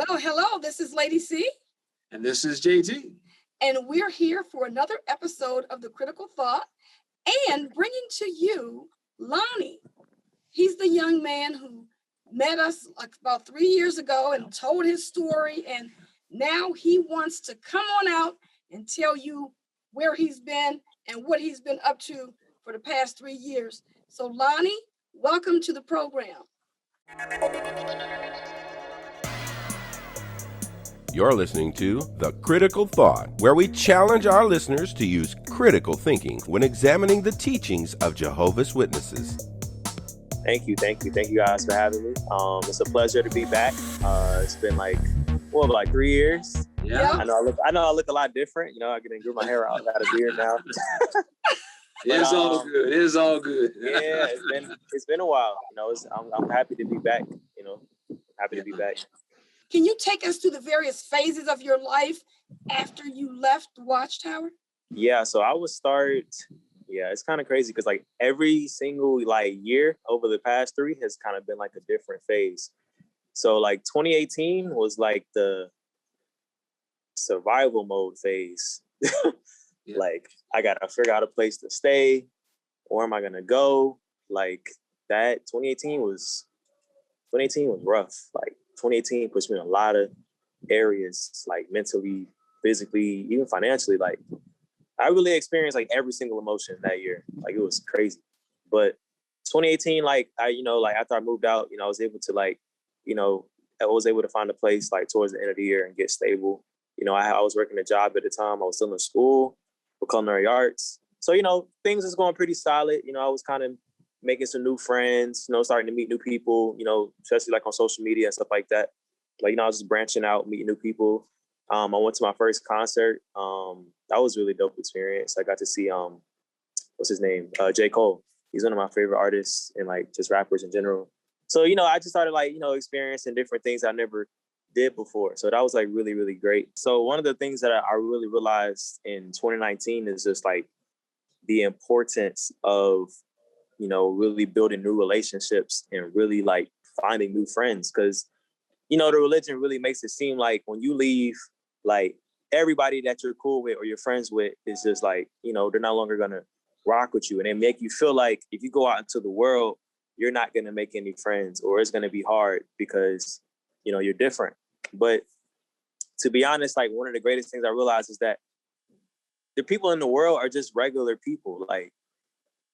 Well, hello, this is Lady C. And this is JT. And we're here for another episode of The Critical Thought and bringing to you Lonnie. He's the young man who met us like about 3 years ago and told his story. And now he wants to come on out and tell you where he's been and what he's been up to for the past 3 years. So Lonnie, welcome to the program. You're listening to The Critical Thought, where we challenge our listeners to use critical thinking when examining the teachings of Jehovah's Witnesses. Thank you guys for having me. It's a pleasure to be back. It's been like 3 years. Yeah. I know I look a lot different. You know, I can grow my hair out. I got a beard now. It's all good. It's all good. Yeah, it's been a while. You know, I'm happy to be back. You know, happy to be back. Can you take us through the various phases of your life after you left the Watchtower? Yeah, so I would start. Yeah, it's kind of crazy because like every single year over the past 3 has kind of been like a different phase. So like 2018 was like the survival mode phase. Yeah. Like I gotta figure out a place to stay. Where am I gonna go? Like that 2018 was rough. Like 2018 pushed me in a lot of areas, like mentally, physically, even financially. Like I really experienced like every single emotion that year. Like it was crazy. But 2018, after I moved out, I was able to I was able to find a place like towards the end of the year and get stable. I was working a job at the time. I was still in school for culinary arts. So, things was going pretty solid. I was kind of making some new friends, starting to meet new people, especially like on social media and stuff like that. Like, I was just branching out, meeting new people. I went to my first concert. That was a really dope experience. I got to see, what's his name? J. Cole. He's one of my favorite artists and like just rappers in general. So, I just started experiencing different things I never did before. So that was like really, really great. So one of the things that I really realized in 2019 is just like the importance of, really building new relationships and really like finding new friends. Cause, the religion really makes it seem like when you leave, like everybody that you're cool with or you're friends with is just like, they're no longer going to rock with you. And they make you feel like if you go out into the world, you're not going to make any friends or it's going to be hard because, you're different. But to be honest, like one of the greatest things I realized is that the people in the world are just regular people. Like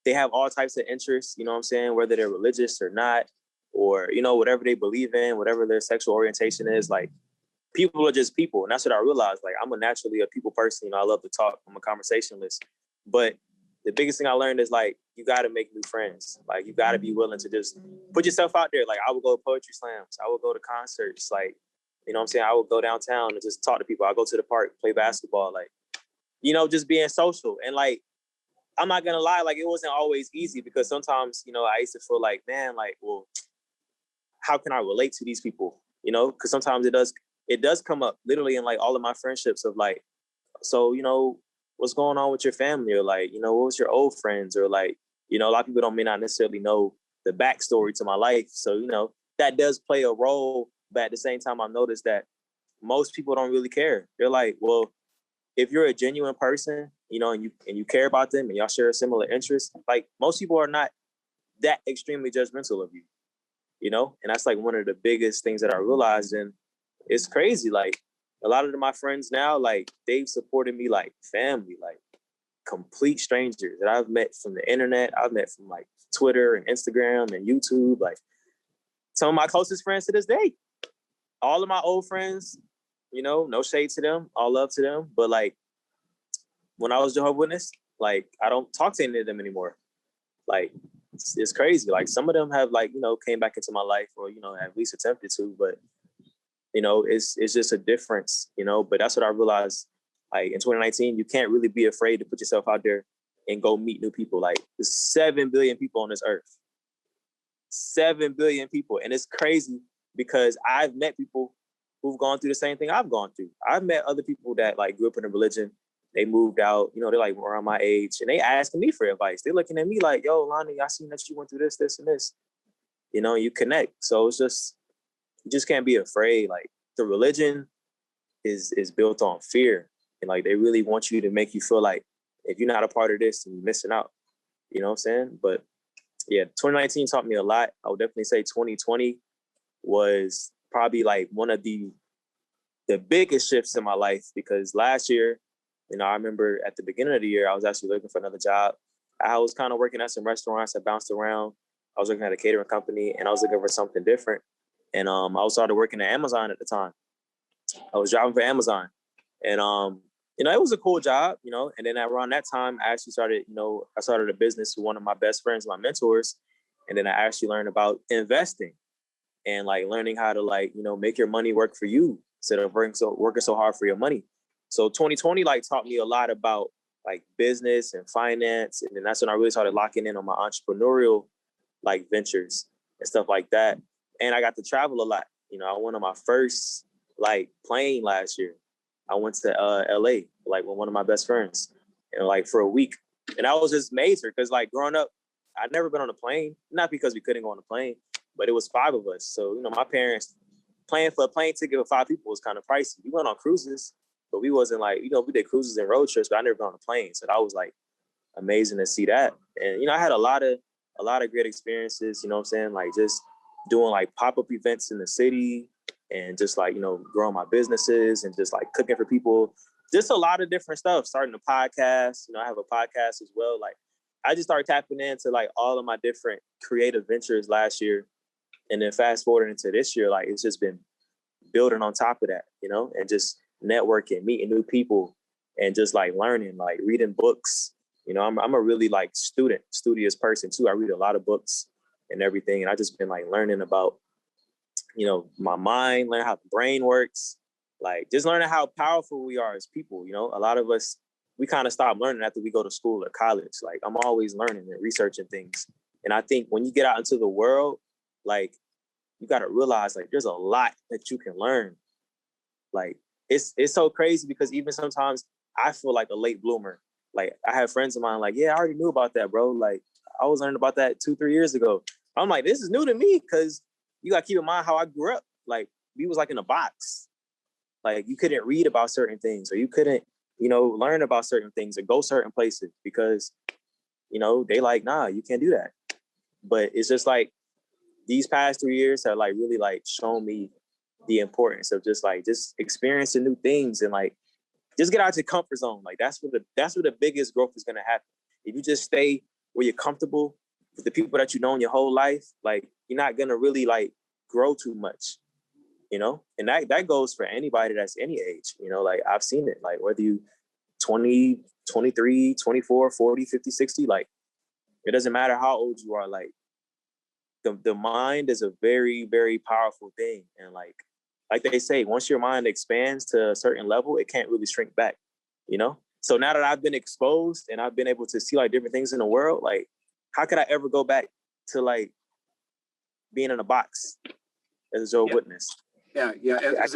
they have all types of interests, you know what I'm saying? Whether they're religious or not, or, whatever they believe in, whatever their sexual orientation is, like people are just people. And that's what I realized. Like I'm naturally a people person. I love to talk. I'm a conversationalist. But the biggest thing I learned is like, you got to make new friends. Like you got to be willing to just put yourself out there. Like I would go to poetry slams. I would go to concerts. Like, you know what I'm saying? I would go downtown and just talk to people. I go to the park, play basketball, like, just being social. And like, I'm not going to lie, like it wasn't always easy because sometimes, I used to feel like, man, like, well, how can I relate to these people? Because sometimes it does come up literally in like all of my friendships of like, so, what's going on with your family? Or like, what was your old friends? Or like, a lot of people may not necessarily know the backstory to my life. So, that does play a role. But at the same time, I've noticed that most people don't really care. They're like, well, if you're a genuine person, and you care about them and y'all share a similar interest, like most people are not that extremely judgmental of you, and that's like one of the biggest things that I realized. And it's crazy. Like a lot of my friends now, like they've supported me like family, like complete strangers that I've met from the internet. I've met from like Twitter and Instagram and YouTube, like some of my closest friends to this day. All of my old friends, no shade to them, all love to them. But like when I was Jehovah Witness, like I don't talk to any of them anymore. Like it's crazy. Like some of them have like, came back into my life or, at least attempted to, but it's just a difference, but that's what I realized. Like in 2019, you can't really be afraid to put yourself out there and go meet new people. Like there's 7 billion people on this earth, 7 billion people. And it's crazy because I've met people who've gone through the same thing I've gone through. I've met other people that like grew up in a religion. They moved out, they're like around my age and they asking me for advice. They're looking at me like, yo, Lonnie, I seen that you went through this, and this, you connect. So it's just, you just can't be afraid. Like the religion is built on fear. And like, they really want you to make you feel like if you're not a part of this, then you're missing out. You know what I'm saying? But yeah, 2019 taught me a lot. I would definitely say 2020 was probably like one of the biggest shifts in my life, because last year, you know, I remember at the beginning of the year, I was actually looking for another job. I was kind of working at some restaurants. I bounced around. I was working at a catering company, and I was looking for something different. And I was started working at Amazon at the time. I was driving for Amazon, and you know, it was a cool job, you know. And then around that time, I actually started, you know, I started a business with one of my best friends, my mentors, and then I actually learned about investing and like learning how to, like, you know, make your money work for you instead of working so hard for your money. So 2020 like taught me a lot about like business and finance, and then that's when I really started locking in on my entrepreneurial like ventures and stuff like that. And I got to travel a lot. You know, I went on my first like plane last year. I went to LA like with one of my best friends, and like for a week. And I was just major because like growing up, I'd never been on a plane, not because we couldn't go on a plane, but it was 5 of us. So, you know, my parents paying for a plane ticket with 5 people was kind of pricey. We went on cruises, but we wasn't like, you know, we did cruises and road trips, but I never been on a plane. So that was like amazing to see that. And, you know, I had a lot of great experiences, you know what I'm saying? Like just doing like pop-up events in the city and just like, you know, growing my businesses and just like cooking for people, just a lot of different stuff, starting a podcast. You know, I have a podcast as well. Like I just started tapping into like all of my different creative ventures last year. And then fast forward into this year, like it's just been building on top of that, you know, and just networking, meeting new people and just like learning, like reading books. You know, I'm a really like studious person too. I read a lot of books and everything. And I just been like learning about, you know, my mind, learn how the brain works, like just learning how powerful we are as people. You know, a lot of us, we kind of stop learning after we go to school or college. Like I'm always learning and researching things. And I think when you get out into the world, like you got to realize like there's a lot that you can learn. Like it's so crazy because even sometimes I feel like a late bloomer. Like I have friends of mine like, yeah, I already knew about that, bro. Like I was learning about that 2-3 years ago. I'm like, this is new to me because you got to keep in mind how I grew up. Like we was like in a box. Like you couldn't read about certain things or you couldn't, you know, learn about certain things or go certain places because, you know, they like, nah, you can't do that. But it's just like these past 3 years have like really like shown me the importance of just experiencing new things and like just get out your comfort zone. Like that's where the biggest growth is gonna happen. If you just stay where you're comfortable with the people that you know in your whole life, like you're not gonna really like grow too much, you know? And that goes for anybody that's any age, you know, like I've seen it, like whether you 20, 23, 24, 40, 50, 60, like it doesn't matter how old you are, like the mind is a very, very powerful thing. And like they say, once your mind expands to a certain level, it can't really shrink back, you know? So now that I've been exposed and I've been able to see like different things in the world, like how could I ever go back to like being in a box as a Jehovah Witness? Yeah. As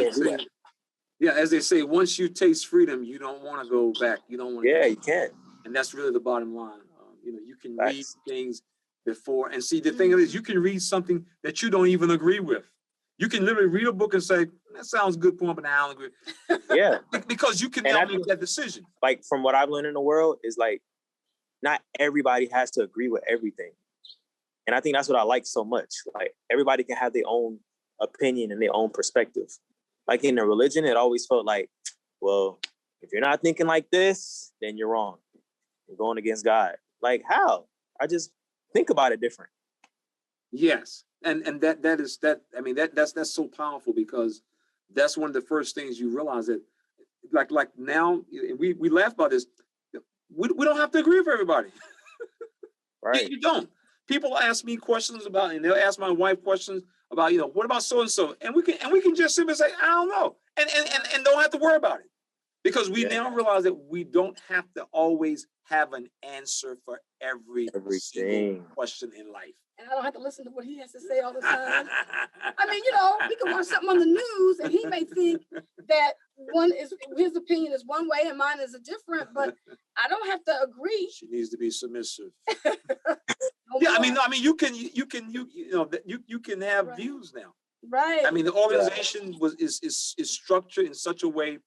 they say, once you taste freedom, you don't want to go back. You don't want to. Yeah, you can't. And that's really the bottom line. You know, you can read things before and see. The thing is, you can read something that you don't even agree with. You can literally read a book and say, that sounds good, but I don't agree. Yeah. Because you can now make that decision. Like from what I've learned in the world is like, not everybody has to agree with everything. And I think that's what I like so much. Like everybody can have their own opinion and their own perspective. Like in the religion, it always felt like, well, if you're not thinking like this, then you're wrong. You're going against God. Like how? I just think about it different. Yes. And that's so powerful because that's one of the first things you realize that like now we laugh about this. We don't have to agree with everybody. Right. You don't. People ask me questions about, and they'll ask my wife questions about, you know, what about so and so, and we can just simply say, I don't know, and don't have to worry about it, because we now realize that we don't have to always have an answer for everything. Single question in life. And I don't have to listen to what he has to say all the time. I mean, you know, we can watch something on the news and he may think that his opinion is one way and mine is a different, but I don't have to agree. She needs to be submissive. Yeah, I mean, you can have views now. Right. I mean, the organization is structured in such a way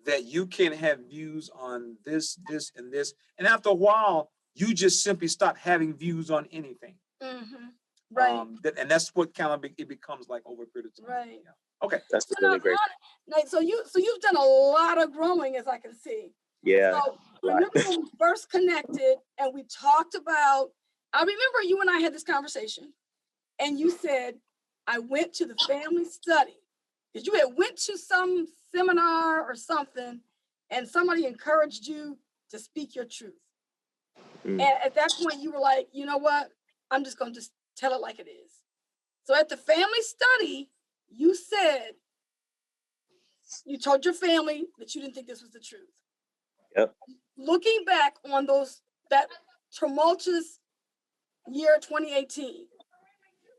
that you can have views on this, and this. And after a while, you just simply stop having views on anything. Mm-hmm. Right. And that's what kind of it becomes like over a period of time. Right. Yeah. Okay. That's really great. So you've done a lot of growing, as I can see. Yeah. So remember when we first connected and we talked about, I remember you and I had this conversation and you said, I went to the family study. Because you had went to some seminar or something and somebody encouraged you to speak your truth. And at that point you were like, you know what? I'm just going to just tell it like it is. So at the family study, you said, you told your family that you didn't think this was the truth. Yep. Looking back on that tumultuous year 2018,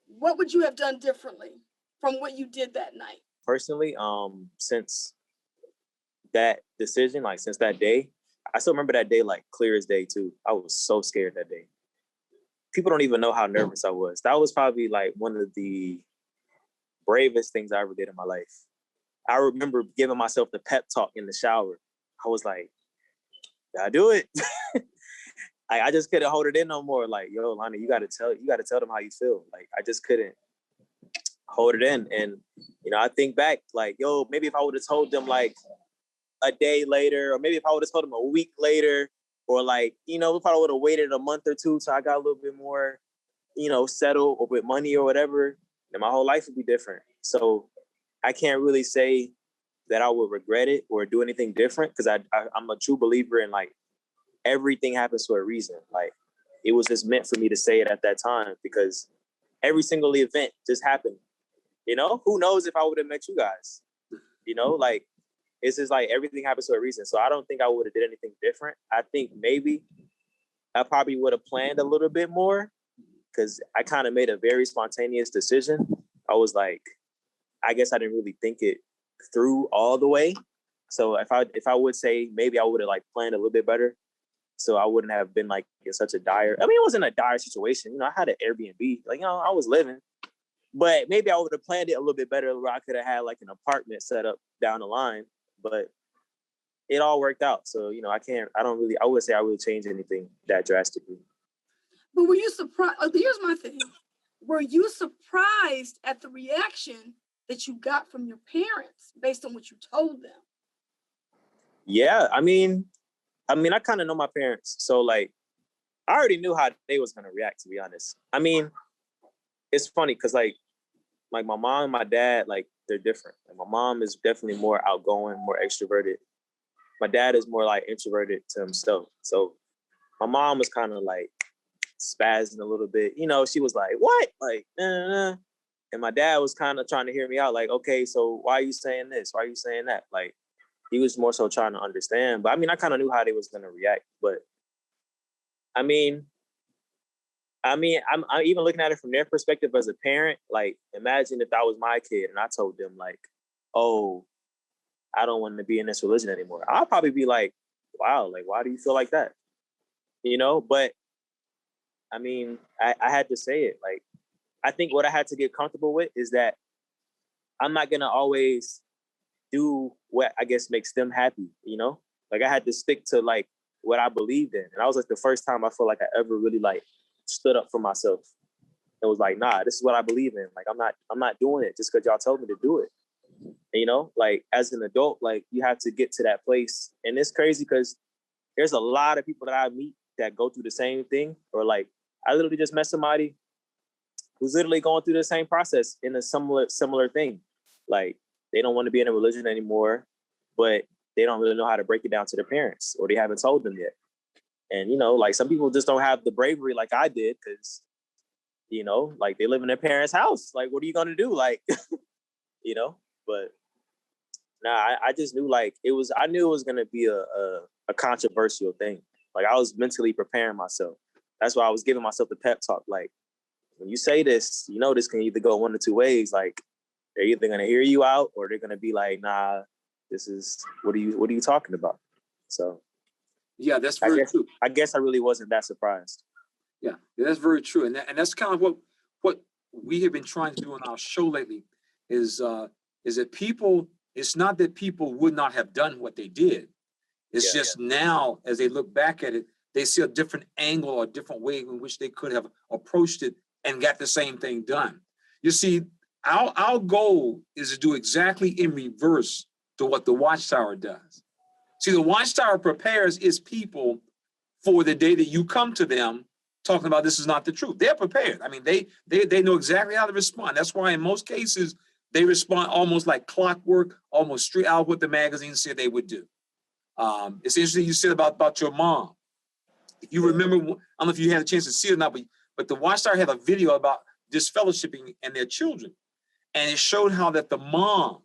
what would you have done differently from what you did that night? Personally, since that decision, like since that day, I still remember that day like clear as day too. I was so scared that day. People don't even know how nervous I was. That was probably like one of the bravest things I ever did in my life. I remember giving myself the pep talk in the shower. I was like, I do it. I just couldn't hold it in no more. Like, yo, Lonnie, you gotta tell them how you feel. Like, I just couldn't hold it in. And, I think back, like, yo, maybe if I would have told them like a day later, or maybe if I would have told them a week later, or like, if I would have waited a month or two so I got a little bit more, settled or with money or whatever, then my whole life would be different. So I can't really say that I would regret it or do anything different, because I'm a true believer in like everything happens for a reason. Like, it was just meant for me to say it at that time, because every single event just happened. Who knows if I would have met you guys? Like, it's just like everything happens for a reason. So I don't think I would have did anything different. I think maybe I probably would have planned a little bit more, because I kind of made a very spontaneous decision. I was like, I guess I didn't really think it through all the way. So if I would say, maybe I would have like planned a little bit better, so I wouldn't have been like in such a dire. I mean, it wasn't a dire situation. I had an Airbnb. Like, I was living. But maybe I would have planned it a little bit better, where I could have had like an apartment set up down the line. But it all worked out. So, I would say I would change anything that drastically. But were you surprised? Here's my thing. Were you surprised at the reaction that you got from your parents based on what you told them? Yeah, I mean, I kind of know my parents. So like, I already knew how they was going to react, to be honest. I mean, it's funny because like my mom and my dad, like, they're different. Like, my mom is definitely more outgoing, more extroverted. My dad is more like introverted to himself. So my mom was kind of like spazzing a little bit. She was like, what? Like, nah. And my dad was kind of trying to hear me out. Like, okay, so why are you saying this? Why are you saying that? Like, he was more so trying to understand. But I mean, I kind of knew how they was going to react. But I mean, I'm even looking at it from their perspective as a parent. Like, imagine if that was my kid and I told them like, oh, I don't want to be in this religion anymore. I'll probably be like, wow, like, why do you feel like that? But I mean, I had to say it. Like, I think what I had to get comfortable with is that I'm not going to always do what I guess makes them happy, Like, I had to stick to like what I believed in. And that was like the first time I feel like I ever really like stood up for myself. It was like, nah, this is what I believe in. Like, I'm not doing it just because y'all told me to do it. Like, as an adult, like, you have to get to that place. And it's crazy because there's a lot of people that I meet that go through the same thing, or like, I literally just met somebody who's literally going through the same process in a similar thing. Like, they don't want to be in a religion anymore, but they don't really know how to break it down to their parents, or they haven't told them yet. And, like, some people just don't have the bravery like I did, because, like, they live in their parents' house. Like, what are you going to do? Like, but nah, I just knew like I knew it was going to be a controversial thing. Like, I was mentally preparing myself. That's why I was giving myself the pep talk. Like, when you say this, this can either go one of two ways. Like, they're either going to hear you out, or they're going to be like, nah, this is, what are you talking about? So yeah, that's very true. I guess I really wasn't that surprised. Yeah, that's very true. And that's kind of what we have been trying to do on our show lately, is that people, it's not that people would not have done what they did. It's just now, as they look back at it, they see a different angle or a different way in which they could have approached it and got the same thing done. You see, our goal is to do exactly in reverse to what the Watchtower does. See, the Watchtower prepares its people for the day that you come to them talking about this is not the truth. They're prepared. I mean, they know exactly how to respond. That's why in most cases, they respond almost like clockwork, almost straight out what the magazine said they would do. It's interesting you said about your mom. If you remember, I don't know if you had a chance to see it or not, but the Watchtower had a video about disfellowshipping and their children. And it showed how that the mom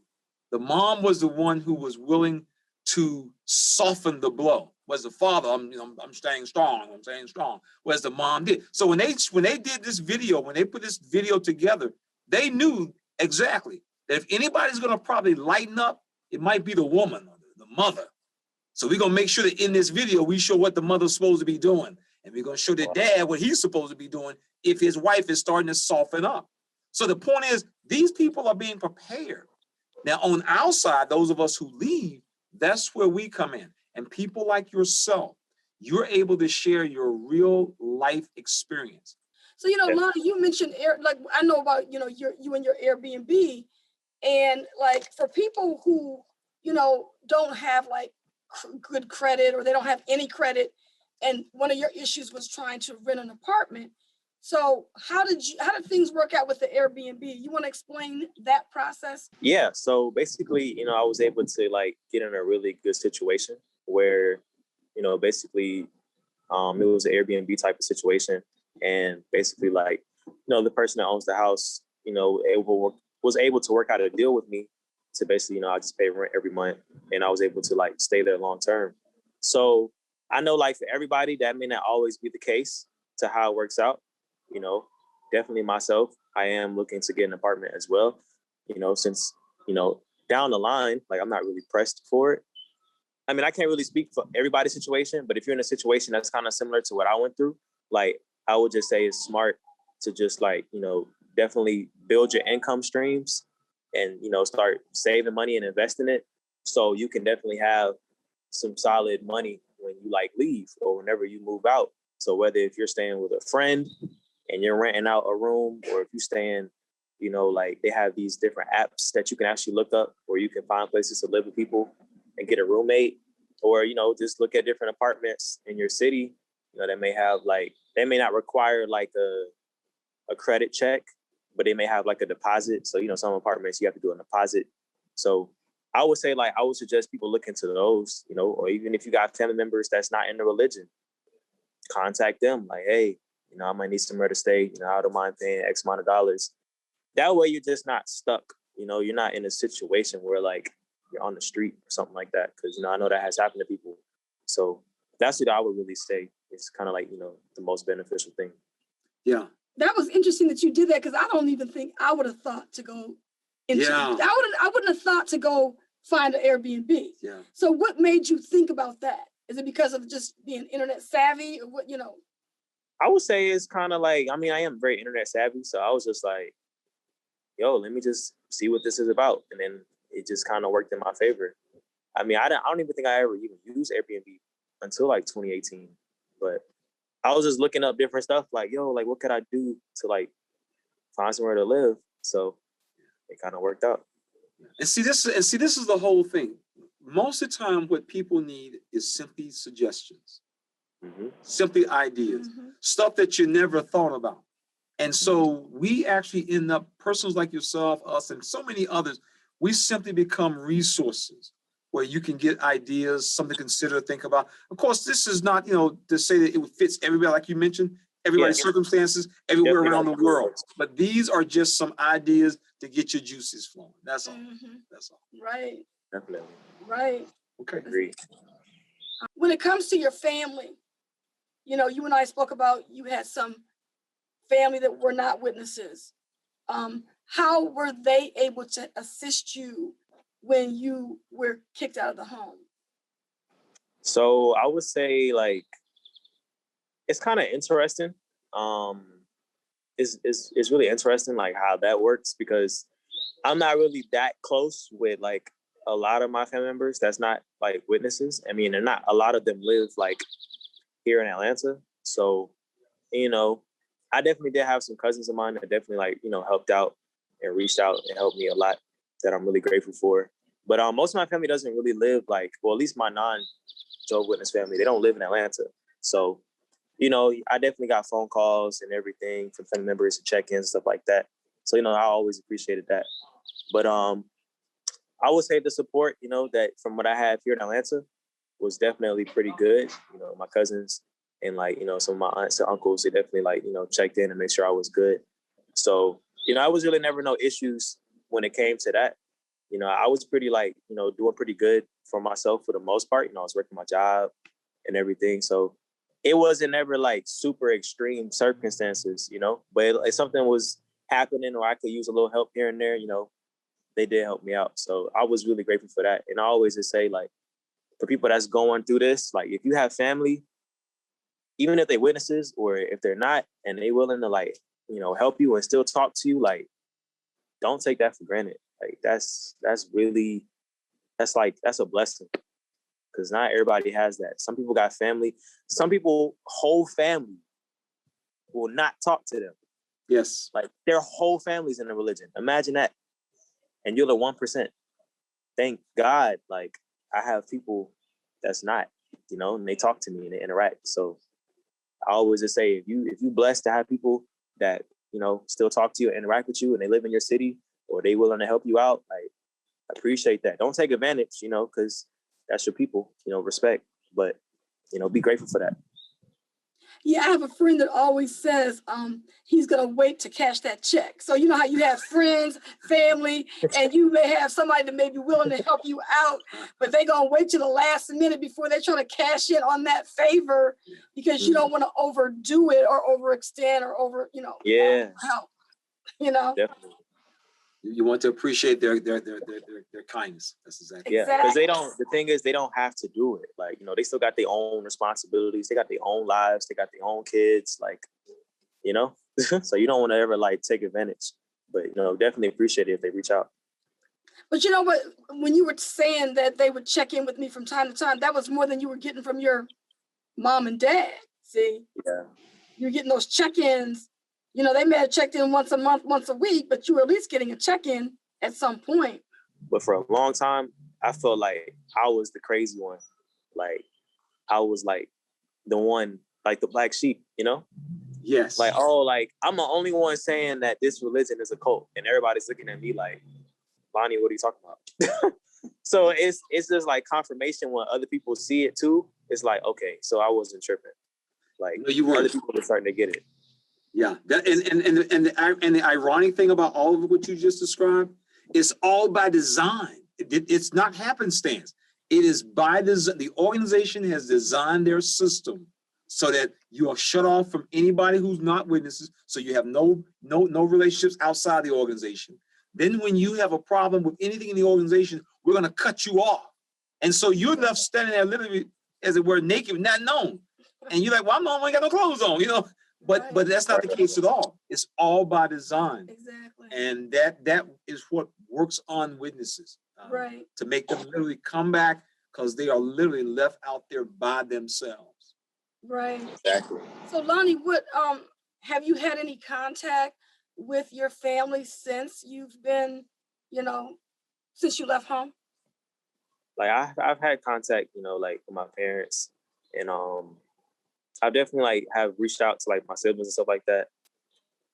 was the one who was willing to soften the blow. Was the father, I'm staying strong, I'm staying strong. Whereas the mom did. So when they did this video, when they put this video together, they knew exactly that if anybody's gonna probably lighten up, it might be the woman or the mother. So we're gonna make sure that in this video, we show what the mother's supposed to be doing. And we're gonna show the dad what he's supposed to be doing if his wife is starting to soften up. So the point is, these people are being prepared. Now on our side, those of us who leave, that's where we come in. And people like yourself, you're able to share your real life experience. So, Lonnie, you mentioned like I know about, you and your Airbnb, and like for people who, don't have like good credit or they don't have any credit, and one of your issues was trying to rent an apartment. So how did things work out with the Airbnb? You want to explain that process? Yeah. So basically, I was able to like get in a really good situation where, basically, it was an Airbnb type of situation. And basically like, the person that owns the house, was able to work out a deal with me to basically, I just pay rent every month and I was able to like stay there long term. So I know like for everybody, that may not always be the case to how it works out. Definitely myself, I am looking to get an apartment as well, since, down the line, like I'm not really pressed for it. I mean, I can't really speak for everybody's situation, but if you're in a situation that's kind of similar to what I went through, like I would just say it's smart to just like, definitely build your income streams and, start saving money and invest in it. So you can definitely have some solid money when you like leave or whenever you move out. So whether if you're staying with a friend and you're renting out a room, or if you're staying, like they have these different apps that you can actually look up where you can find places to live with people and get a roommate, or, just look at different apartments in your city, that may have like, they may not require like a credit check, but they may have like a deposit. So, some apartments you have to do a deposit. So I would say like, I would suggest people look into those, or even if you got family members that's not in the religion, contact them like, hey, I might need somewhere to stay, I don't mind paying X amount of dollars. That way you're just not stuck, you're not in a situation where like you're on the street or something like that. Cause I know that has happened to people. So that's what I would really say. It's kind of like, the most beneficial thing. Yeah. That was interesting that you did that, because I don't even think I would have thought to go into I wouldn't have thought to go find an Airbnb. Yeah. So what made you think about that? Is it because of just being internet savvy or what, I would say it's kind of like, I am very internet savvy. So I was just like, yo, let me just see what this is about. And then it just kind of worked in my favor. I don't even think I ever even used Airbnb until like 2018. But I was just looking up different stuff like, yo, like what could I do to like find somewhere to live? So it kind of worked out. And see, this is the whole thing. Most of the time, what people need is simply suggestions, simply ideas, stuff that you never thought about. And so we actually end up, persons like yourself, us, and so many others, we simply become resources where you can get ideas, something to consider, think about. Of course, this is not, to say that it fits everybody, like you mentioned, everybody's circumstances, everywhere around the world. But these are just some ideas to get your juices flowing. That's all. That's all. Right. Definitely. Right. Okay. Agree. When it comes to your family, you and I spoke about you had some family that were not witnesses. How were they able to assist you when you were kicked out of the home? So I would say like, it's kind of interesting. It's really interesting like how that works, because I'm not really that close with like a lot of my family members that's not like witnesses. I mean, they're not, a lot of them live like here in Atlanta. So, you know, I definitely did have some cousins of mine that definitely like, you know, helped out and reached out and helped me a lot that I'm really grateful for. But most of my family doesn't really live like, well, at least my non-Jehovah Witness family, they don't live in Atlanta. So, you know, I definitely got phone calls and everything from family members and check-ins and stuff like that. So, you know, I always appreciated that. But I would say the support, you know, that from what I have here in Atlanta was definitely pretty good. You know, my cousins and like, you know, some of my aunts and uncles, they definitely like, you know, checked in and made sure I was good. So, you know, I was really never no issues when it came to that. You know, I was pretty like, you know, doing pretty good for myself for the most part. You know, I was working my job and everything. So it wasn't ever like super extreme circumstances, you know, but if something was happening or I could use a little help here and there, you know, they did help me out. So I was really grateful for that. And I always just say, like, for people that's going through this, like, if you have family, even if they witnesses or if they're not, and they willing to like, you know, help you and still talk to you, like, don't take that for granted. Like, that's a blessing. Because not everybody has that. Some people got family. Some people, whole family will not talk to them. Yes. Like, their whole family's in a religion. Imagine that. And you're the 1%. Thank God, like, I have people that's not, you know, and they talk to me and they interact. So I always just say, if you blessed to have people that, you know, still talk to you and interact with you and they live in your city or they willing to help you out, like, appreciate that. Don't take advantage, you know, because that's your people, you know, respect. But, you know, be grateful for that. Yeah, I have a friend that always says he's gonna wait to cash that check. So you know how you have friends, family, and you may have somebody that may be willing to help you out, but they're gonna wait to the last minute before they're trying to cash in on that favor because you don't want to overdo it or overextend or over, you know, help. You know? Definitely. You want to appreciate their kindness. That's exactly. Yeah, because they don't. The thing is, they don't have to do it. Like, you know, they still got their own responsibilities. They got their own lives. They got their own kids. Like, you know, so you don't want to ever like take advantage. But, you know, definitely appreciate it if they reach out. But you know what? When you were saying that they would check in with me from time to time, that was more than you were getting from your mom and dad. See? Yeah. You're getting those check-ins. You know, they may have checked in once a month, once a week, but you were at least getting a check-in at some point. But for a long time, I felt like I was the crazy one. Like, I was like the one, like the black sheep, you know? Yes. Like, oh, like, I'm the only one saying that this religion is a cult. And everybody's looking at me like, Lonnie, what are you talking about? So it's just like confirmation when other people see it too. It's like, okay, so I wasn't tripping. Like, no, you weren't. Other people are starting to get it. Yeah, that, and the ironic thing about all of what you just described, it's all by design. It's not happenstance. It is by design. The organization has designed their system so that you are shut off from anybody who's not witnesses. So you have no relationships outside the organization. Then when you have a problem with anything in the organization, we're going to cut you off. And so you're left standing there literally, as it were, naked, not known. And you're like, well, I ain't got no clothes on, you know. But that's not the case at all. It's all by design. Exactly. And that is what works on witnesses. To make them literally come back because they are literally left out there by themselves. Right. Exactly. So Lonnie, what have you had any contact with your family since you've been, you know, since you left home? Like I've had contact, you know, like with my parents, and I've definitely like have reached out to like my siblings and stuff like that.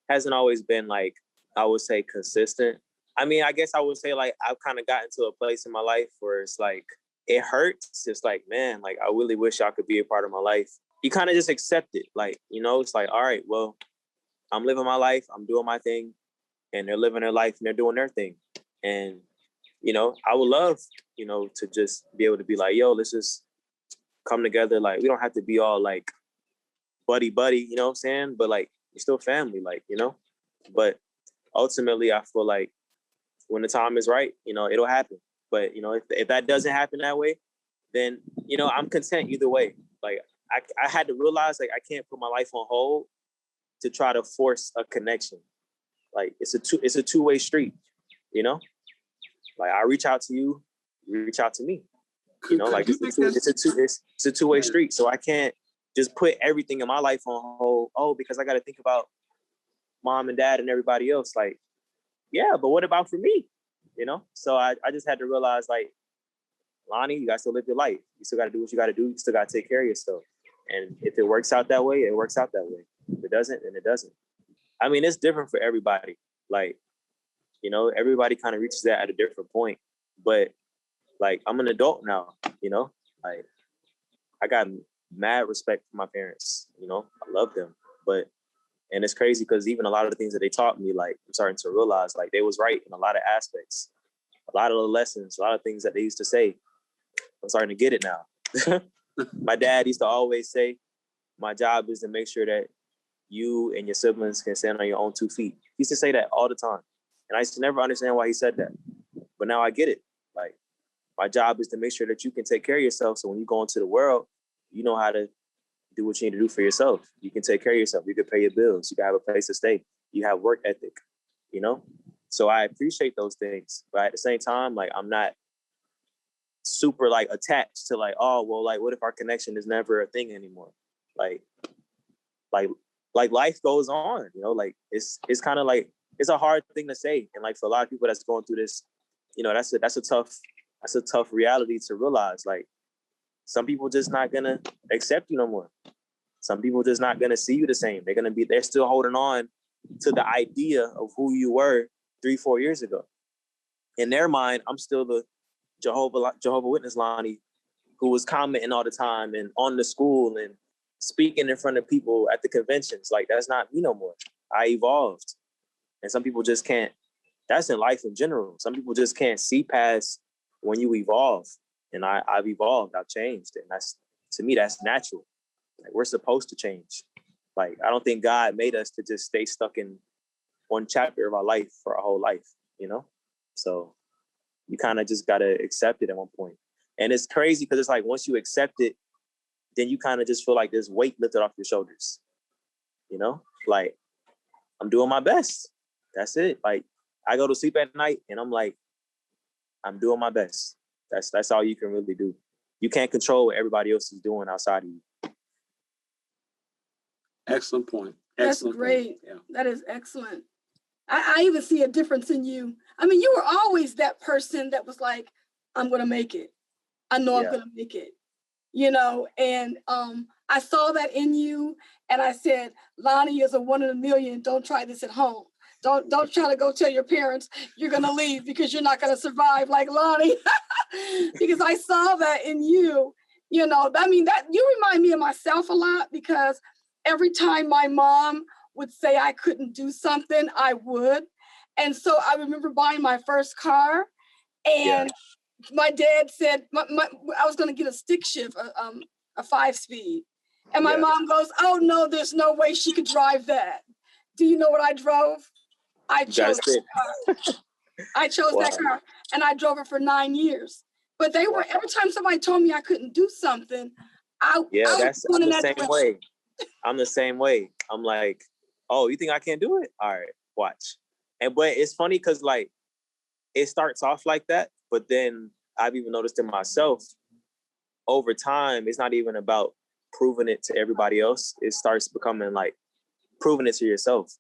Hasn't always been like, I would say, consistent. I mean, I guess I would say like I've kind of gotten to a place in my life where it's like it hurts. It's like, man, like I really wish y'all could be a part of my life. You kind of just accept it. Like, you know, it's like, all right, well, I'm living my life, I'm doing my thing, and they're living their life and they're doing their thing. And, you know, I would love, you know, to just be able to be like, yo, let's just come together. Like, we don't have to be all like buddy, you know what I'm saying? But like, you're still family, like, you know? But ultimately, I feel like when the time is right, you know, it'll happen. But, you know, if that doesn't happen that way, then, you know, I'm content either way. Like, I had to realize, like, I can't put my life on hold to try to force a connection. Like, it's a two-way street. you know, like I reach out to you, you reach out to me. You know, like it's a two-way street. So I can't just put everything in my life on hold. Because I got to think about mom and dad and everybody else. Like, yeah, but what about for me? You know? So I just had to realize, like, Lonnie, you got to still live your life. You still got to do what you got to do. You still got to take care of yourself. And if it works out that way, it works out that way. If it doesn't, then it doesn't. I mean, it's different for everybody. Like, you know, everybody kind of reaches that at a different point. But like, I'm an adult now, you know, like I got mad respect for my parents, you know, I love them. And it's crazy because even a lot of the things that they taught me, like, I'm starting to realize, like, they was right in a lot of aspects, a lot of the lessons, a lot of things that they used to say. I'm starting to get it now. My dad used to always say, my job is to make sure that you and your siblings can stand on your own 2 feet. He used to say that all the time. And I used to never understand why he said that. But now I get it. Like, my job is to make sure that you can take care of yourself. So when you go into the world, you know how to do what you need to do for yourself. You can take care of yourself. You can pay your bills. You can have a place to stay. You have work ethic, you know? So I appreciate those things. But at the same time, like, I'm not super like attached to like, oh, well, like, what if our connection is never a thing anymore? Like life goes on, you know, like it's kind of like, it's a hard thing to say. And like for a lot of people that's going through this, you know, that's a tough reality to realize. Like, some people just not gonna accept you no more. Some people just not gonna see you the same. They're still holding on to the idea of who you were 3-4 years ago. In their mind, I'm still the Jehovah Witness Lonnie who was commenting all the time and on the school and speaking in front of people at the conventions. Like, that's not me no more. I evolved. And some people just can't. That's in life in general. Some people just can't see past when you evolve. And I've evolved. I've changed. And that's, to me, that's natural. Like, we're supposed to change. Like, I don't think God made us to just stay stuck in one chapter of our life for our whole life, you know? So you kind of just got to accept it at one point. And it's crazy because it's like, once you accept it, then you kind of just feel like there's weight lifted off your shoulders, you know? Like, I'm doing my best. That's it. Like, I go to sleep at night and I'm like, I'm doing my best. That's all you can really do. You can't control what everybody else is doing outside of you. Excellent point. That's great. Point. Yeah. That is excellent. I even see a difference in you. I mean, you were always that person that was like, I'm going to make it. I know I'm going to make it, you know? And I saw that in you. And I said, Lonnie is a 1 in a million. Don't try this at home. Don't try to go tell your parents you're going to leave because you're not going to survive like Lonnie. Because I saw that in you, you know. I mean, that you remind me of myself a lot, because every time my mom would say I couldn't do something, I would. And so I remember buying my first car, and my dad said I was going to get a stick shift, a 5-speed. And my mom goes, oh, no, there's no way she could drive that. Do you know what I drove? I chose that car. I chose that car, and I drove it for 9 years. But they were, every time somebody told me I couldn't do something, I'm the same way. I'm the same way. I'm like, oh, you think I can't do it? All right, watch. But it's funny because, like, it starts off like that, but then I've even noticed in myself, over time, it's not even about proving it to everybody else. It starts becoming like proving it to yourself.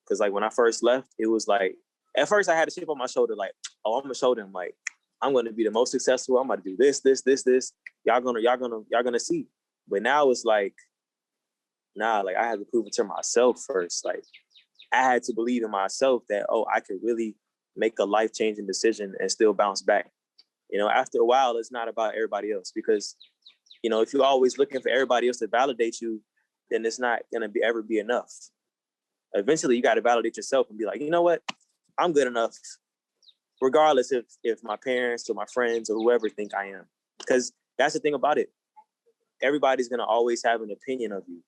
Because like when I first left, it was like, at first I had a chip on my shoulder, like, oh, I'm gonna show them, like, I'm gonna be the most successful. I'm gonna do this. Y'all gonna see. But now it's like, nah, like, I had to prove it to myself first. Like, I had to believe in myself that, oh, I could really make a life-changing decision and still bounce back. You know, after a while, it's not about everybody else, because, you know, if you're always looking for everybody else to validate you, then it's not gonna ever be enough. Eventually, you got to validate yourself and be like, you know what? I'm good enough, regardless if my parents or my friends or whoever think I am. Because that's the thing about it. Everybody's going to always have an opinion of you.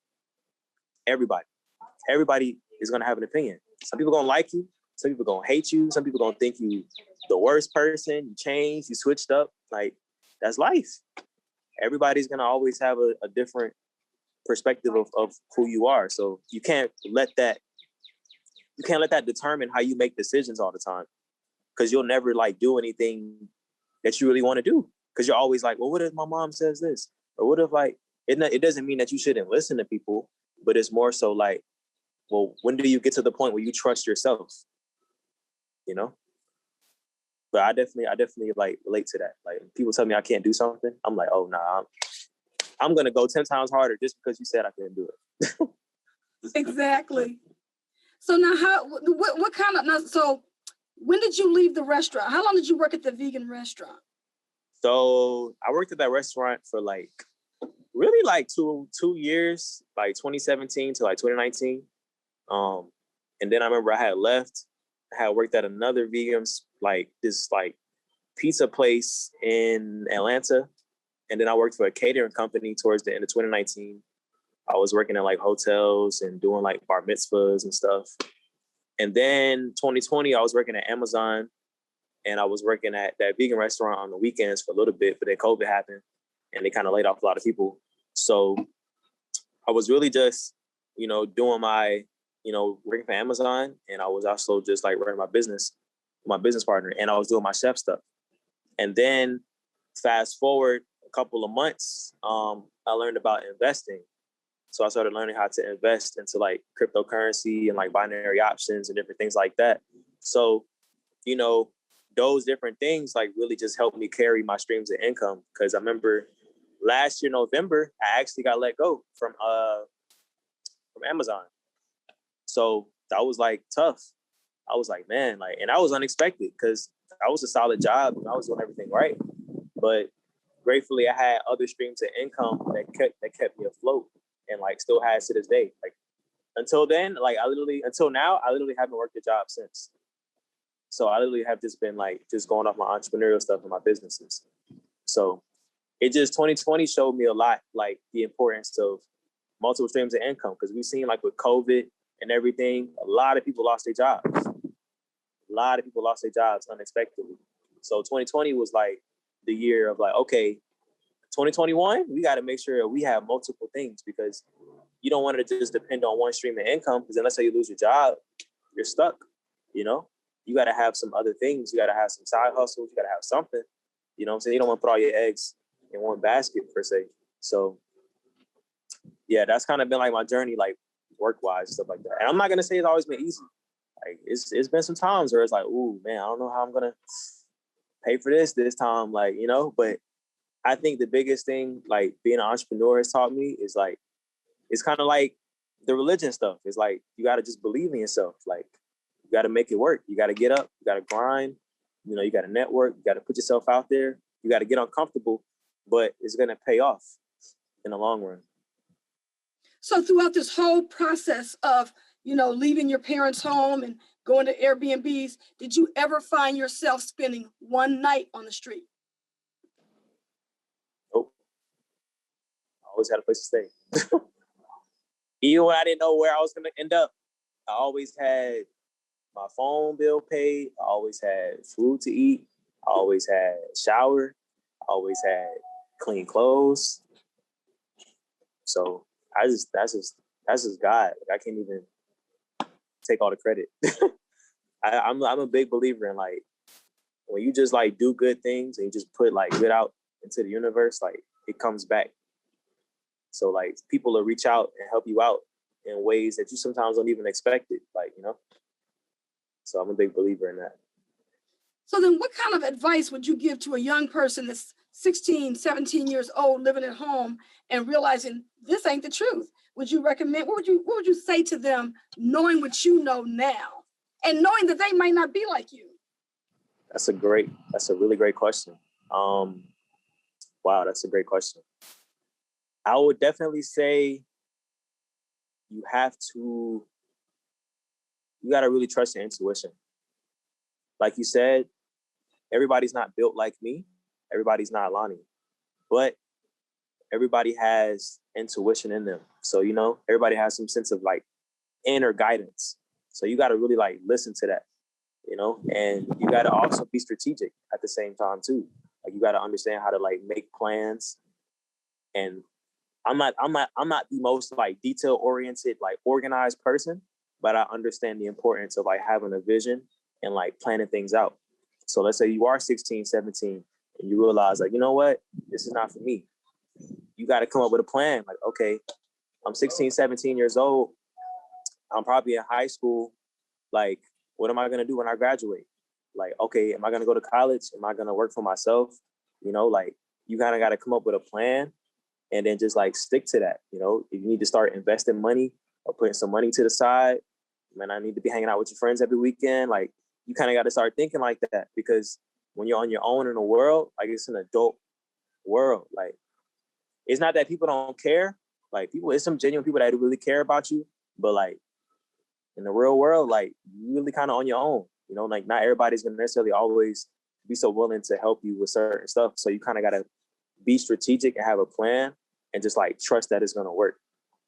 Everybody is going to have an opinion. Some people going to like you. Some people going to hate you. Some people going to think you the worst person. You changed. You switched up. Like, that's life. Everybody's going to always have a different perspective of who you are. So you can't let that determine how you make decisions all the time. because you'll never like do anything that you really want to do. Because you're always like, well, what if my mom says this? Or what if like, it doesn't mean that you shouldn't listen to people, but it's more so like, well, when do you get to the point where you trust yourself? You know? But I definitely like relate to that. Like people tell me I can't do something, I'm like, oh nah, I'm gonna go 10 times harder just because you said I couldn't do it. Exactly. So now what kind of, now, so when did you leave the restaurant? How long did you work at the vegan restaurant? So I worked at that restaurant for like really like two years, like 2017 to like 2019. And then I remember I had left. I had worked at another vegan, like this like pizza place in Atlanta. And then I worked for a catering company towards the end of 2019. I was working at like hotels and doing like bar mitzvahs and stuff. And then 2020, I was working at Amazon, and I was working at that vegan restaurant on the weekends for a little bit, but then COVID happened and they kind of laid off a lot of people. So I was really just, doing my, working for Amazon, and I was also just like running my business, my business partner, and I was doing my chef stuff. And then fast forward a couple of months, I learned about investing. So I started learning how to invest into like cryptocurrency and like binary options and different things like that. So, those different things like really just helped me carry my streams of income. Cause I remember last year, November, I actually got let go from Amazon. So that was like tough. I was like, man, like, and that was unexpected because I was a solid job and I was doing everything right. But gratefully I had other streams of income that kept me afloat, and like still has to this day. Like until then, like until now, I literally haven't worked a job since. So I literally have just been like just going off my entrepreneurial stuff and my businesses. So it just 2020 showed me a lot, like the importance of multiple streams of income, because we've seen like with COVID and everything, a lot of people lost their jobs. A lot of people lost their jobs unexpectedly. So 2020 was like the year of like, okay, 2021, we got to make sure we have multiple things, because you don't want to just depend on one stream of income, because then let's say you lose your job, you're stuck, You got to have some other things. You got to have some side hustles. You got to have something. You know what I'm saying? You don't want to put all your eggs in one basket per se. So yeah, that's kind of been like my journey, like work-wise and stuff like that. And I'm not going to say it's always been easy. Like it's been some times where it's like, ooh, man, I don't know how I'm going to pay for this time. Like, but I think the biggest thing, like being an entrepreneur has taught me is like, it's kind of like the religion stuff. It's like, you got to just believe in yourself. Like, you got to make it work. You got to get up. You got to grind. You got to network. You got to put yourself out there. You got to get uncomfortable, but it's going to pay off in the long run. So throughout this whole process of, leaving your parents' home and going to Airbnbs, did you ever find yourself spending one night on the street? Nope. I always had a place to stay. Even when I didn't know where I was going to end up, I always had my phone bill paid. I always had food to eat. I always had shower. I always had clean clothes. So that's just God. I can't even take all the credit. I'm a big believer in like, when you just like do good things and you just put like good out into the universe, like it comes back. So like people will reach out and help you out in ways that you sometimes don't even expect it. Like, So I'm a big believer in that. So then what kind of advice would you give to a young person that's 16, 17 years old, living at home and realizing this ain't the truth? Would you recommend, what would you say to them, knowing what you know now and knowing that they might not be like you? That's a really great question. Wow, that's a great question. I would definitely say you got to really trust your intuition. Like you said, everybody's not built like me. Everybody's not Lonnie, but everybody has intuition in them. So, everybody has some sense of like inner guidance. So you got to really like listen to that, and you got to also be strategic at the same time too. Like you got to understand how to like make plans. And I'm not the most like detail oriented, like organized person, but I understand the importance of like having a vision and like planning things out. So let's say you are 16, 17, and you realize like, you know what, this is not for me. You got to come up with a plan. Like, okay, I'm 16, 17 years old. I'm probably in high school. Like, what am I going to do when I graduate? Like, okay, am I going to go to college? Am I going to work for myself? You know, like, you kind of got to come up with a plan and then just like stick to that. You know, if you need to start investing money or putting some money to the side, man, I need to be hanging out with your friends every weekend. Like, you kind of got to start thinking like that, because when you're on your own in the world, like, it's an adult world. Like, it's not that people don't care. Like, people, it's some genuine people that really care about you, but like, in the real world, like, you really kind of on your own, you know, like, not everybody's going to necessarily always be so willing to help you with certain stuff. So you kind of got to be strategic and have a plan and just like trust that it's going to work.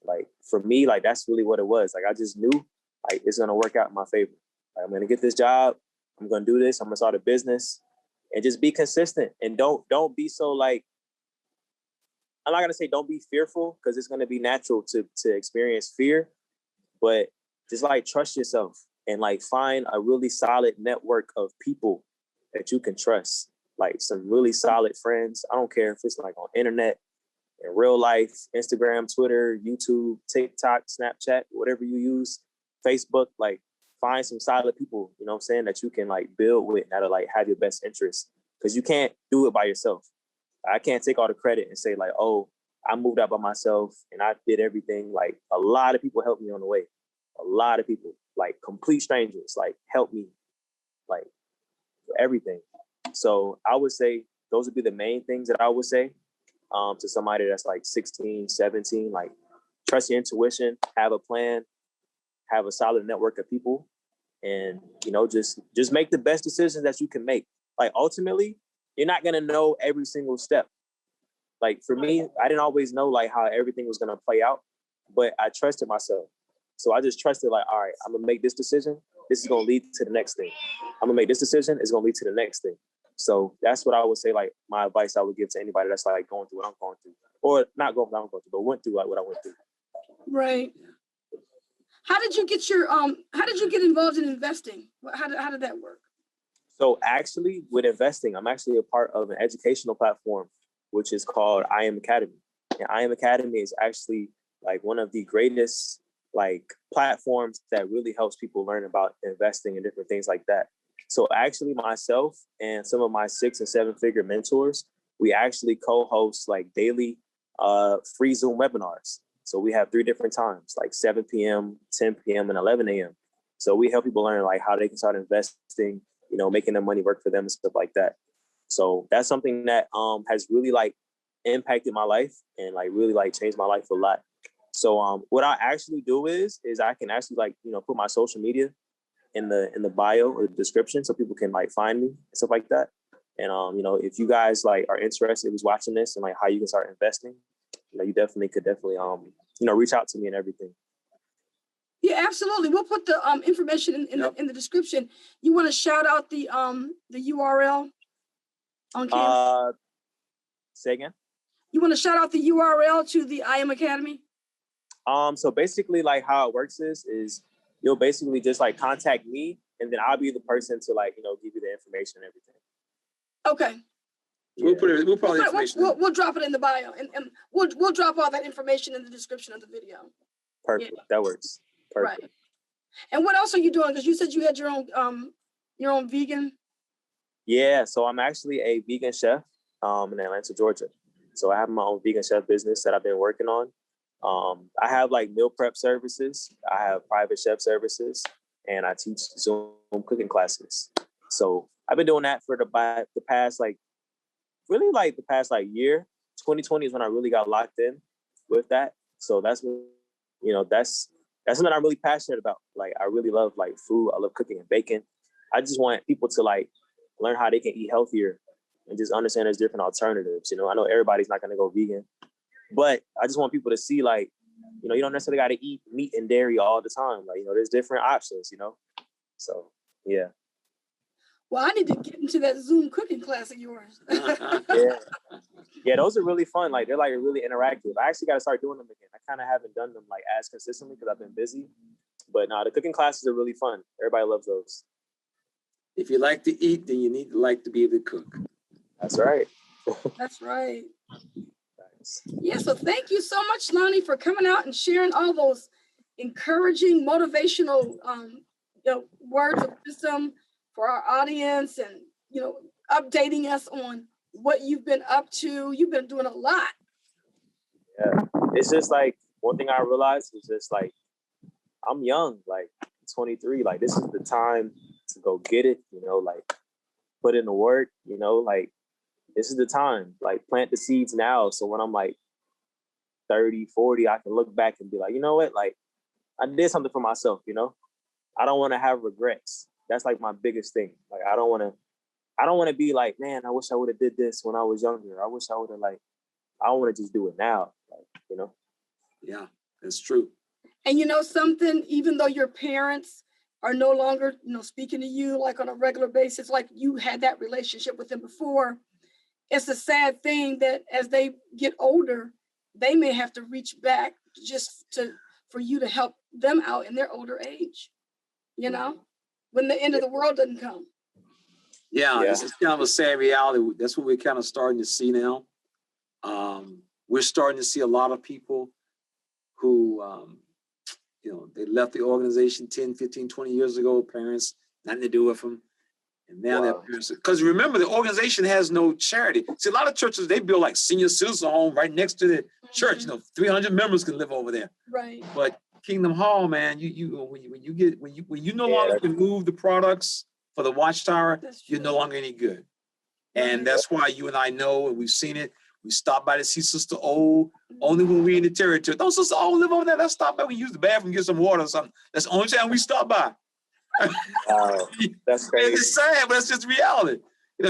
Like, for me, like, that's really what it was. Like, I just knew like it's going to work out in my favor. Like, I'm going to get this job. I'm going to do this. I'm going to start a business, and just be consistent. And don't be so like, I'm not going to say don't be fearful, because it's going to be natural to experience fear, but just like trust yourself and like find a really solid network of people that you can trust, like some really solid friends. I don't care if it's like on internet, in real life, Instagram, Twitter, YouTube, TikTok, Snapchat, whatever you use, Facebook, like, find some solid people, you know what I'm saying, that you can like build with, that'll like have your best interests, because you can't do it by yourself. I can't take all the credit and say like, oh, I moved out by myself and I did everything. Like, a lot of people helped me on the way. A lot of people, like complete strangers, like helped me, like, for everything. So I would say those would be the main things that I would say to somebody that's like 16, 17, like, trust your intuition, have a plan, have a solid network of people, and, you know, just make the best decisions that you can make. Like, ultimately, you're not going to know every single step. Like, for me, I didn't always know like how everything was going to play out, but I trusted myself. So I just trusted like, all right, I'm going to make this decision. This is going to lead to the next thing. I'm going to make this decision. It's going to lead to the next thing. So that's what I would say, like, my advice I would give to anybody that's like going through what I'm going through, or not going through what I'm going through, but went through like what I went through. Right. How did you get involved in investing? How did that work? So actually, with investing, I'm actually a part of an educational platform, which is called I Am Academy. And I Am Academy is actually like one of the greatest like platforms that really helps people learn about investing and different things like that. So actually, myself and some of my 6 and 7 figure mentors, we actually co-host like daily free Zoom webinars. So we have 3 different times, like 7 p.m., 10 p.m., and 11 a.m. So we help people learn like how they can start investing, you know, making their money work for them and stuff like that. So that's something that has really like impacted my life and like really like changed my life a lot. So what I actually do is I can actually like, you know, put my social media in the bio or the description so people can like find me and stuff like that. And you know, if you guys like are interested in watching this and like how you can start investing, you know, you could definitely you know, reach out to me and everything. Yeah, absolutely. We'll put the information in the description. You want to shout out the URL on camera? Say again? You want to shout out the URL to the I Am Academy? So basically, like, how it works is you'll basically just like contact me, and then I'll be the person to like, you know, give you the information and everything. Okay. We'll put the information. We'll drop it in the bio, and we'll drop all that information in the description of the video. Perfect. Yeah. That works. Perfect. Right. And what else are you doing? Because you said you had your own vegan. Yeah. So I'm actually a vegan chef in Atlanta, Georgia. So I have my own vegan chef business that I've been working on. I have like meal prep services. I have private chef services, and I teach Zoom cooking classes. So I've been doing that for the past like year. 2020 is when I really got locked in with that. So that's when, you know, that's something I'm really passionate about. Like, I really love like food. I love cooking and baking. I just want people to like learn how they can eat healthier and just understand there's different alternatives. You know, I know everybody's not going to go vegan, but I just want people to see like, you know, you don't necessarily got to eat meat and dairy all the time. Like, you know, there's different options, you know? So, yeah. Well, I need to get into that Zoom cooking class of yours. Yeah, those are really fun. Like, they're like really interactive. I actually got to start doing them again. I kind of haven't done them like as consistently because I've been busy. But no, the cooking classes are really fun. Everybody loves those. If you like to eat, then you need to like to be able to cook. That's right. That's right. Nice. Yeah, so thank you so much, Lonnie, for coming out and sharing all those encouraging, motivational words of wisdom for our audience, and updating us on what you've been up to. You've been doing a lot. Yeah. It's just like one thing I realized is just like I'm young, like 23. Like this is the time to go get it, like put in the work, like this is the time, like plant the seeds now. So when I'm like 30, 40, I can look back and be like, you know what? Like I did something for myself, I don't want to have regrets. That's like my biggest thing. Like I don't want to be like, man, I wish I would have did this when I was younger. I wish I would have I want to just do it now. Like, Yeah, that's true. And something, even though your parents are no longer, speaking to you like on a regular basis, like you had that relationship with them before, it's a sad thing that as they get older, they may have to reach back for you to help them out in their older age, when the end of the world doesn't come. Yeah. It's kind of a sad reality. That's what we're kind of starting to see now. We're starting to see a lot of people who, they left the organization 10, 15, 20 years ago, parents, nothing to do with them. And now they're parents. Because remember, the organization has no charity. See, a lot of churches, they build like senior citizen home right next to the church. 300 members can live over there. Right. But Kingdom Hall, man, when you no longer can move the products for the Watchtower, you're no longer any good. And that's why you and I know, and we've seen it. We stop by to see Sister O only when we're in the territory. Don't Sister O live over there? Let's stop by. We use the bathroom, get some water or something. That's the only time we stop by. That's crazy. It's sad, but that's just reality.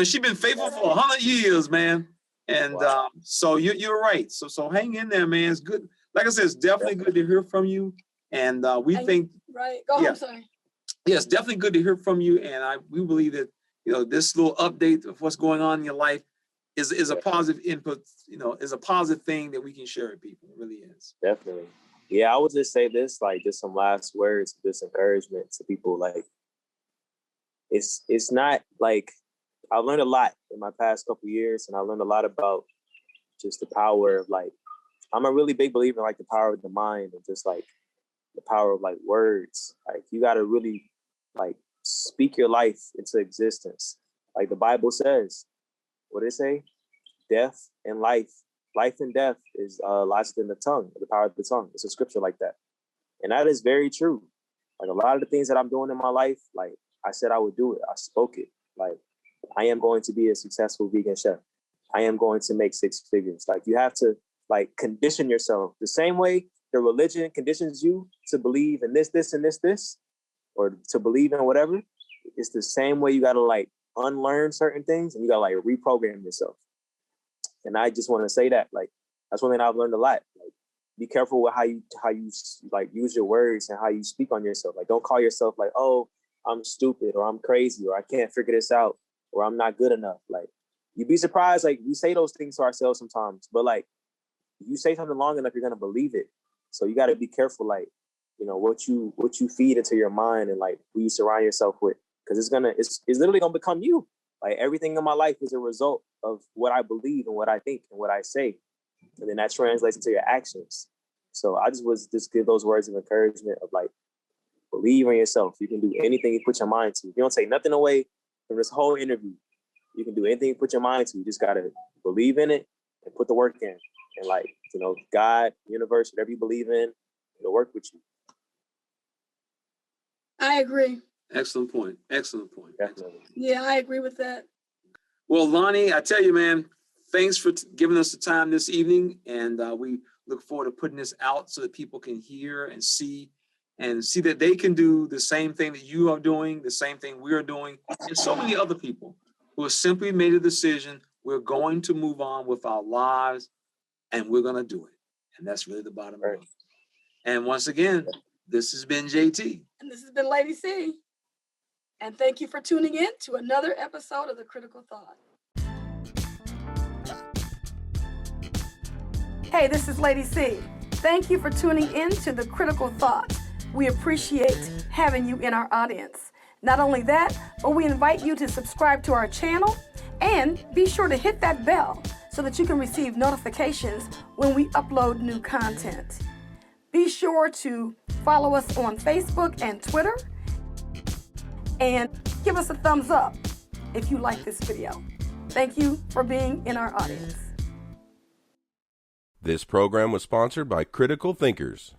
She's been faithful for 100 years, man. And so you're right. So hang in there, man. It's good. Like I said, it's definitely good to hear from you. And we think. Right. Go ahead. I'm sorry. Yeah, it's definitely good to hear from you. And we believe that, this little update of what's going on in your life is a positive input, is a positive thing that we can share with people. It really is. Definitely. Yeah, I would just say this, like just some last words, this encouragement to people. Like it's not like I've learned a lot in my past couple of years, and I learned a lot about just the power of I'm a really big believer in the power of the mind and just the power of words. Like you gotta really speak your life into existence. Like the Bible says. What did it say? Death and life and death is lies in the tongue, the power of the tongue. It's a scripture like that. And that is very true. Like a lot of the things that I'm doing in my life, I said I would do it. I spoke it. I am going to be a successful vegan chef. I am going to make 6 figures. You have to condition yourself the same way the religion conditions you to believe in this, and this, or to believe in whatever. It's the same way you got to unlearn certain things, and you got to reprogram yourself. And I just want to say that that's one thing I've learned a lot. Be careful with how you use your words and how you speak on yourself. Don't call yourself oh, I'm stupid, or I'm crazy, or I can't figure this out, or I'm not good enough. You'd be surprised. We say those things to ourselves sometimes, but you say something long enough, you're gonna believe it. So you got to be careful, what you feed into your mind and who you surround yourself with. Because it's literally gonna become you. Everything in my life is a result of what I believe and what I think and what I say, and then that translates into your actions. So I just give those words of encouragement of believe in yourself. You can do anything you put your mind to. If you don't take nothing away from this whole interview, you can do anything you put your mind to. You just gotta believe in it and put the work in. And God, universe, whatever you believe in, it'll work with you. I agree. Excellent point. Definitely. Yeah, I agree with that. Well, Lonnie, I tell you, man, thanks for giving us the time this evening. And we look forward to putting this out so that people can hear and see that they can do the same thing that you are doing, the same thing we're doing, and so many other people who have simply made a decision. We're going to move on with our lives, and we're going to do it. And that's really the bottom line. And once again, this has been JT. And this has been Lady C. And thank you for tuning in to another episode of The Critical Thought. Hey, this is Lady C. Thank you for tuning in to The Critical Thought. We appreciate having you in our audience. Not only that, but we invite you to subscribe to our channel and be sure to hit that bell so that you can receive notifications when we upload new content. Be sure to follow us on Facebook and Twitter and give us a thumbs up if you like this video. Thank you for being in our audience. This program was sponsored by Critical Thinkers.